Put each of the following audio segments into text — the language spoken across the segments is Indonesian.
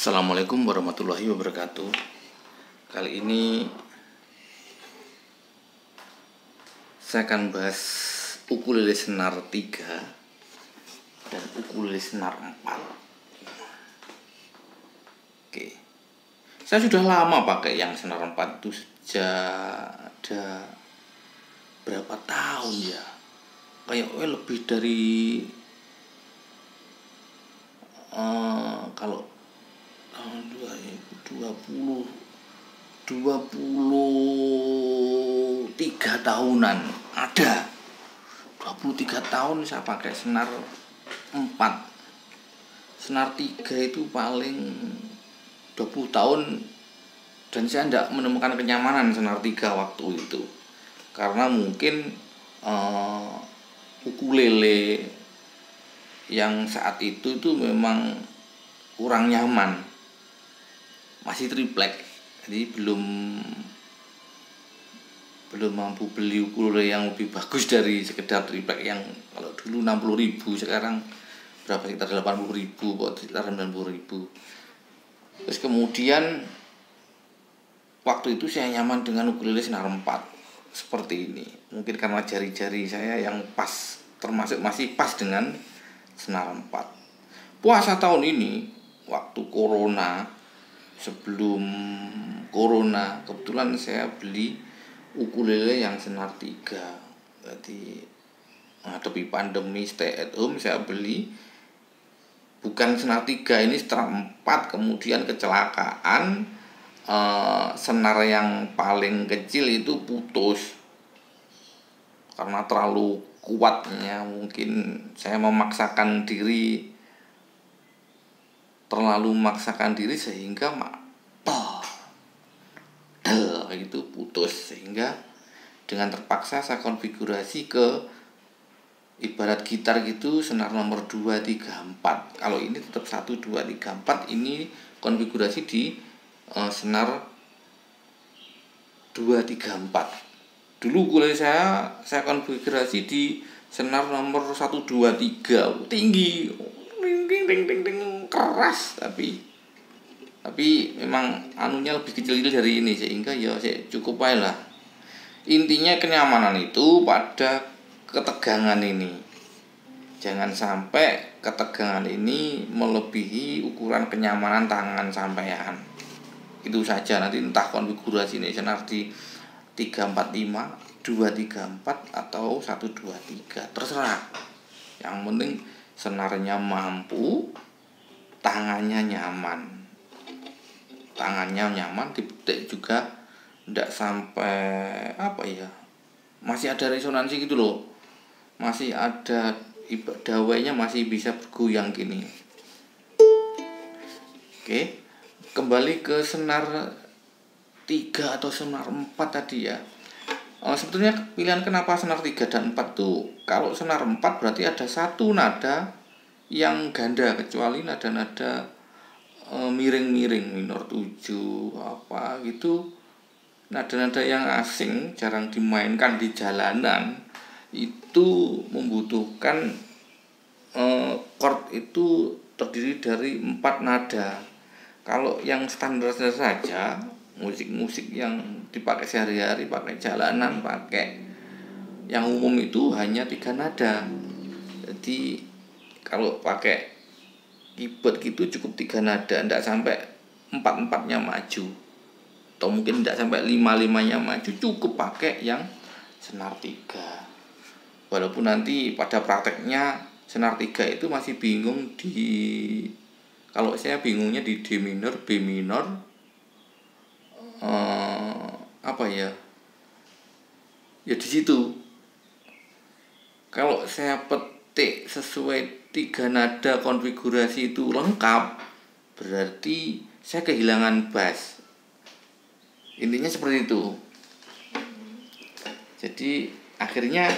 Assalamualaikum warahmatullahi wabarakatuh. Kali ini saya akan bahas ukulele senar 3 dan ukulele senar 4. Oke. Saya sudah lama pakai yang senar 4 itu sejak ada berapa tahun ya? Kayaknya lebih dari kalau tahun 23 tahunan ada. 23 tahun saya pakai senar 4. Senar 3 itu paling 20 tahun dan saya tidak menemukan kenyamanan senar 3 waktu itu. Karena mungkin ukulele yang saat itu memang kurang nyaman, masih triplek, jadi belum mampu beli ukulele yang lebih bagus dari sekedar triplek yang kalau dulu 60.000, sekarang berapa, sekitar 80.000 kok, sekitar 90.000. Terus kemudian waktu itu saya nyaman dengan ukulele senar 4 seperti ini, mungkin karena jari-jari saya yang pas, termasuk masih pas dengan senar 4. Puasa tahun ini, waktu corona, sebelum corona, kebetulan saya beli ukulele yang senar 3. Jadi menghadapi pandemi stay at home, saya beli bukan senar 3, ini senar 4. Kemudian kecelakaan, senar yang paling kecil itu putus karena terlalu kuatnya. Mungkin saya terlalu memaksakan diri sehingga itu putus, sehingga dengan terpaksa saya konfigurasi ke ibarat gitar gitu, senar nomor 2, 3, 4. Kalau ini tetap 1, 2, 3, 4, ini konfigurasi di senar 2, 3, 4. Dulu ukulele saya konfigurasi di senar nomor 1, 2, 3, tinggi, ding, keras, tapi memang anunya lebih kecil dari ini, sehingga ya saya cukup baik lah. Intinya kenyamanan itu pada ketegangan ini. Jangan sampai ketegangan ini melebihi ukuran kenyamanan tangan sampean. Itu saja, nanti entah konfigurasi ini senar di 3, 4, 5, 2, 3, 4 atau 1, 2, 3, terserah. Yang penting senarnya mampu, tangannya nyaman, dipetik juga tidak sampai masih ada resonansi gitu loh, masih ada dawainya, masih bisa bergoyang gini. Oke, kembali ke senar 3 atau senar 4 tadi ya. Sebetulnya pilihan kenapa senar 3 dan 4 tuh, kalau senar 4 berarti ada satu nada yang ganda, kecuali nada-nada miring-miring, minor 7 apa gitu, nada-nada yang asing, jarang dimainkan di jalanan, itu membutuhkan chord itu terdiri dari 4 nada. Kalau yang standar saja, musik-musik yang dipakai sehari-hari, pakai jalanan, pakai yang umum itu hanya 3 nada. Jadi kalau pakai keyboard gitu cukup 3 nada, tidak sampai 4-4-nya maju, atau mungkin tidak sampai 5-5-nya maju, cukup pakai yang senar 3. Walaupun nanti pada prakteknya senar 3 itu masih bingung kalau saya bingungnya di D minor, B minor, ya di situ. Kalau saya petik sesuai 3 nada konfigurasi itu lengkap, berarti saya kehilangan bass. Intinya seperti itu. Jadi akhirnya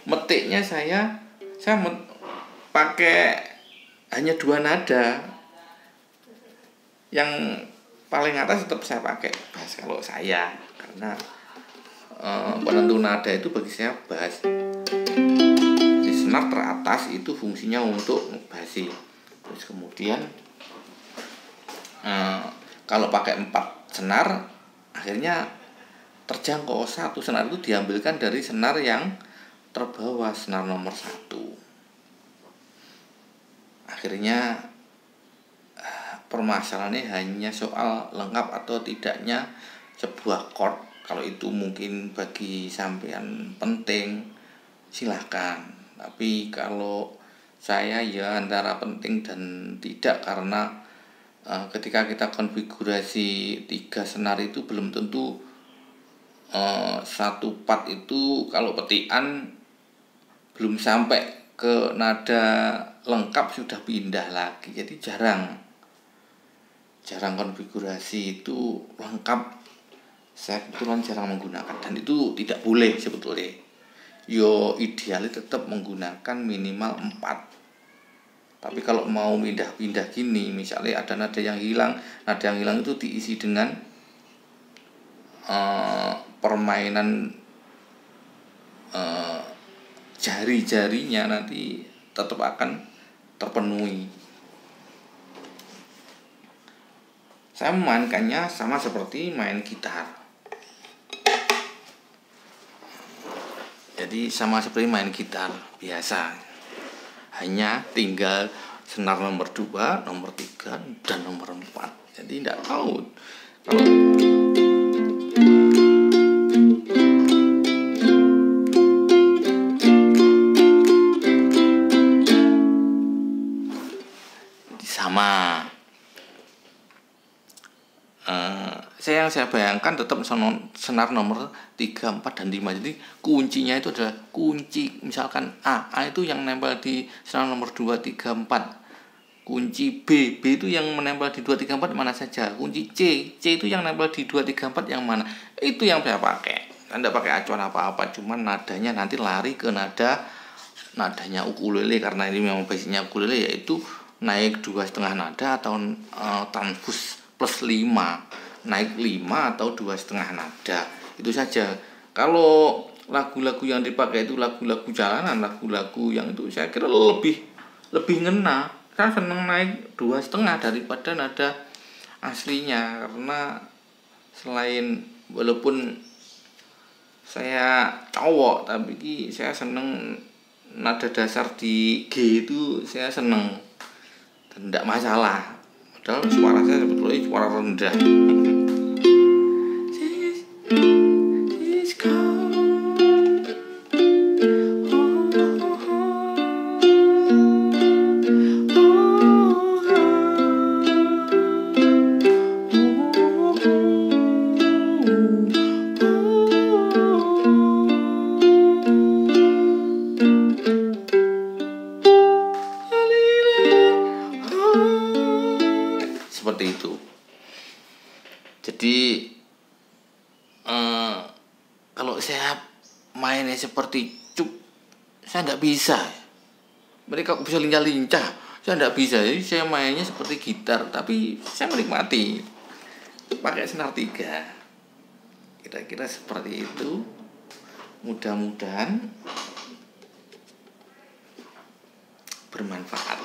metiknya saya pakai hanya 2 nada. Yang paling atas tetap saya pakai bass kalau saya, karena penentu nada itu bagi saya bass. Di senar teratas itu fungsinya untuk ngebasi. Terus kemudian kalau pakai 4 senar akhirnya terjangkau. 1 senar itu diambilkan dari senar yang terbawah, senar nomor 1. Akhirnya permasalahannya hanya soal lengkap atau tidaknya sebuah chord. Kalau itu mungkin bagi sampean penting, silahkan. Tapi kalau saya ya antara penting dan tidak, karena ketika kita konfigurasi 3 senar itu belum tentu 1 part itu kalau petikan belum sampai ke nada lengkap sudah pindah lagi. Jadi jarang konfigurasi itu lengkap. Saya kebetulan jarang menggunakan, dan itu tidak boleh sebetulnya. Yo idealnya tetap menggunakan minimal 4. Tapi kalau mau pindah-pindah gini, misalnya ada nada yang hilang itu diisi dengan permainan jari-jarinya, nanti tetap akan terpenuhi. Saya memainkannya sama seperti main gitar. Jadi sama seperti main gitar biasa. Hanya tinggal senar nomor 2, nomor 3, dan nomor 4. Jadi tidak tahu kalau sama. Saya bayangkan tetap senar nomor 3, 4, dan 5. Jadi kuncinya itu adalah kunci, misalkan A itu yang nempel di senar nomor 2, 3, 4. Kunci B itu yang menempel di 2, 3, 4 mana saja. Kunci C itu yang nempel di 2, 3, 4 yang mana. Itu yang saya pakai. Anda pakai acuan apa-apa, cuman nadanya nanti lari ke nadanya ukulele, karena ini memang basicnya ukulele, yaitu naik 2,5 nada atau tanfus plus 5, naik 5 atau 2,5 nada. Itu saja. Kalau lagu-lagu yang dipakai itu lagu-lagu jalanan, lagu-lagu yang itu saya kira lebih ngena. Saya seneng naik 2,5 daripada nada aslinya, karena selain walaupun saya cowok, tapi saya seneng nada dasar di G itu, saya seneng dan tidak masalah. Padahal suara saya sebetulnya suara rendah. Seperti itu. Jadi kalau saya mainnya seperti cuk, saya tidak bisa. Mereka bisa lincah-lincah, saya tidak bisa. Jadi saya mainnya seperti gitar, tapi saya menikmati pakai senar 3. Kira-kira seperti itu. Mudah-mudahan bermanfaat.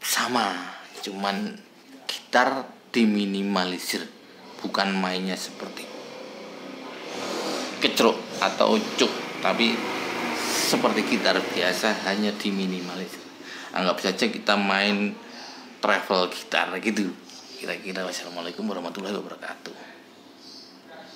sama, cuman gitar diminimalisir, bukan mainnya seperti kecruk atau cuk, tapi seperti gitar biasa, hanya diminimalisir. Anggap saja kita main travel gitar gitu kira-kira. Wassalamualaikum warahmatullahi wabarakatuh.